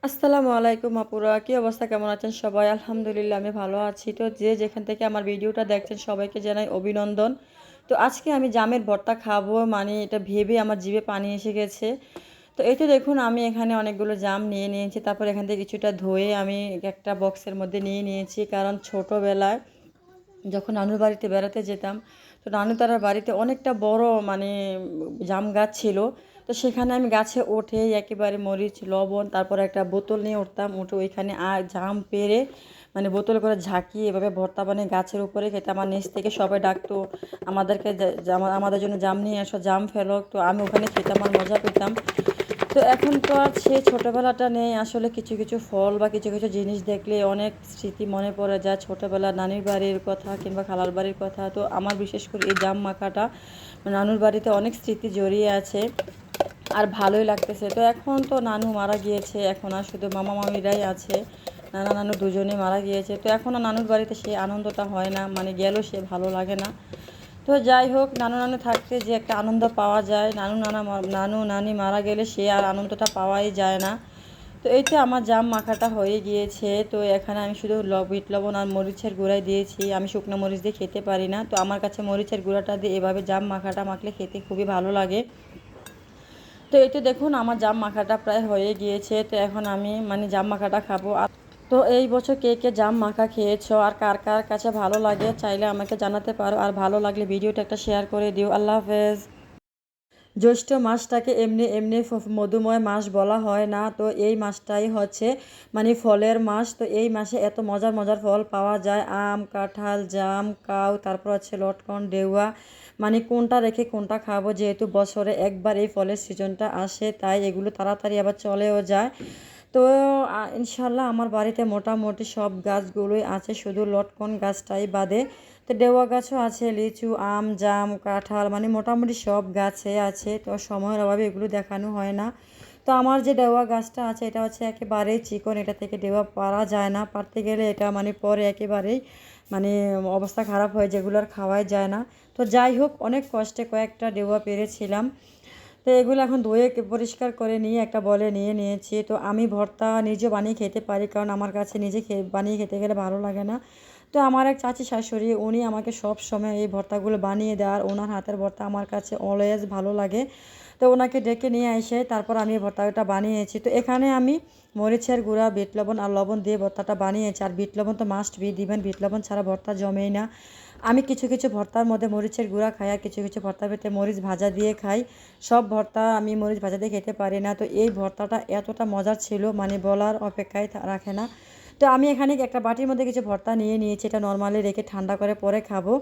আসসালামু আলাইকুম আপুরা, কি অবস্থা, কেমন আছেন সবাই? আলহামদুলিল্লাহ আমি ভালো আছি। তো যে যেখান থেকে আমার ভিডিওটা দেখছেন সবাইকে জানাই অভিনন্দন। তো আজকে আমি জামের ভর্তা খাবো, মানে এটা ভেবে আমার জিভে পানি এসে গেছে। তো এই তো দেখুন, আমি এখানে অনেকগুলো জাম নিয়ে নিয়েছি, তারপর এখান থেকে কিছুটা ধুয়ে আমি একটা বক্সের মধ্যে নিয়ে নিয়েছি। কারণ ছোটোবেলায় যখন নানুর বাড়িতে বেড়াতে যেতাম, তো নানু তারার বাড়িতে অনেকটা বড় মানে জাম গাছ ছিল। তো সেখানে আমি গাছে উঠে একেবারে মরিচ লবণ তারপর একটা বোতল নিয়ে উঠতাম, উঠে ওইখানে আর জাম পেড়ে মানে বোতল করে ঝাঁকিয়ে এভাবে ভর্তা বানিয়ে গাছের উপরে খেতে আমার নিচ থেকে সবাই ডাকতো আমাদেরকে আমাদের জন্য জাম নিয়ে আসো, জাম ফেলো। তো আমি ওখানে খেতাম আর মজা পেতাম। তো এখন তো আর সেই ছোটোবেলাটা নেই আসলে। কিছু কিছু ফল বা কিছু কিছু জিনিস দেখলে অনেক স্মৃতি মনে পড়ে যায়, ছোটোবেলা নানির বাড়ির কথা কিংবা খালার বাড়ির কথা। তো আমার বিশেষ করে এই জাম মাখাটা নানুর বাড়িতে অনেক স্মৃতি জড়িয়ে আছে আর ভালোই লাগতেছে। তো এখন তো নানু মারা গিয়েছে, এখন আর শুধু মামা মামিরাই আছে। নানা নানু দুজনেই মারা গিয়েছে। তো এখন আর নানুর বাড়িতে সেই আনন্দটা হয় না, মানে গেলেও সে ভালো লাগে না। তো যাই হোক, নানু নানু থাকতে যে একটা আনন্দ পাওয়া যায়, নানু নানি মারা গেলে সে আর আনন্দটা পাওয়াই যায় না। তো এই তো আমার জাম মাখাটা হয়ে গিয়েছে। তো এখানে আমি শুধু বিট লবণ আর মরিচের গুঁড়াই দিয়েছি, আমি শুকনো মরিচ দিয়ে খেতে পারি না। তো আমার কাছে মরিচের গুঁড়াটা দিয়ে এভাবে জাম মাখাটা মাখলে খেতে খুবই ভালো লাগে। তো এই তো দেখুন, আমার জাম মাখাটা প্রায় হয়ে গিয়েছে। তো এখন আমি মানে জাম মাখাটা খাবো। তো এই বছর কে কে জাম মাখা খেয়েছো আর কার কার কাছে ভালো লাগে চাইলে আমাকে জানাতে পারো, আর ভালো লাগলে ভিডিওটা একটা শেয়ার করে দিও। আল্লাহ হাফেজ। জ্যৈষ্ঠ মাসটাকে এমনি এমনি মধুময় মাস বলা হয় না। তো এই মাসটাই হচ্ছে মানে ফলের মাস। তো এই মাসে এত মজার মজার ফল পাওয়া যায়, আম কাঁঠাল জাম কাউ, তারপর হচ্ছে লটকন ডেউয়া। মানে কোনটা রেখে কোনটা খাবো, যেহেতু বছরে একবার এই ফলের সিজনটা আসে তাই এগুলো তাড়াতাড়ি আবার চলেও যায়। তো ইনশাল্লাহ আমার বাড়িতে মোটামুটি সব গাছগুলোই আছে, শুধু লটকন গাছটাই বাদে। তো ডেওয়া গাছও আছে, লিচু আম জাম কাঁঠাল মানে মোটামুটি সব গাছে আছে। তো সময়ের অভাবে এগুলো দেখানো হয় না। তো আমার যে ডেওয়া গাছটা আছে এটা হচ্ছে একেবারেই চিকন, এটা থেকে ডেওয়া পারা যায় না, পারতে গেলে এটা মানে পরে একেবারেই মানে অবস্থা খারাপ হয়, যেগুলো আর খাওয়াই যায় না। তো যাই হোক, অনেক কষ্টে কয়েকটা ডেওয়া পেরেছিলাম। তো এগুলো এখন ধুয়ে পরিষ্কার করে নিয়ে একটা বলে নিয়ে নিয়েছি। তো আমি ভর্তা নিজে বানিয়ে খেতে পারি, কারণ আমার কাছে নিজে বানিয়ে খেতে গেলে ভালো লাগে না। তো আমার এক চাচি শাশুড়ি, উনি আমাকে সব সময় এই ভর্তাগুলো বানিয়ে দেয়, আর ওনার হাতের ভর্তা আমার কাছে অলওয়েজ ভালো লাগে। তো ওনাকে ডেকে নিয়ে এসে তারপর আমি এই ভর্তাটা বানিয়েছি। তো এখানে আমি মরিচের গুঁড়া বিট লবণ আর লবণ দিয়ে ভর্তাটা বানিয়েছি, আর বিট লবণ তো মাস্ট বি দিবেন, বিট লবণ ছাড়া ভর্তা জমেই না। আমি কিছু কিছু ভর্তার মধ্যে মরিচের গুঁড়া খাই, আর কিছু কিছু ভর্তার ভিতরে মরিচ ভাজা দিয়ে খাই। সব ভর্তা আমি মরিচ ভাজা দিয়ে খেতে পারি না। তো এই ভর্তাটা এতটা মজার ছিল মানে বলার অপেক্ষায় রাখে না। তো আমি এখানে একটা বাটির মধ্যে কিছু ভর্তা নিয়ে নিয়েছি, এটা নর্মালি রেখে ঠান্ডা করে পরে খাবো।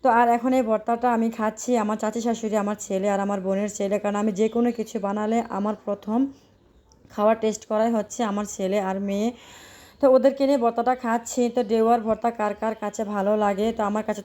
তো আর এখন এই ভর্তাটা আমি খাচ্ছি আমার চাচি শাশুড়ি, আমার ছেলে আর আমার বোনের ছেলে, কারণ আমি যে কোনো কিছু বানালে আমার প্রথম খাওয়ার টেস্ট করাই হচ্ছে আমার ছেলে আর মেয়ে। তো ওদেরকে নিয়ে ভর্তাটা খাচ্ছি। তো ডেওয়ার ভর্তা কার কার কাছে ভালো লাগে, তো আমার কাছে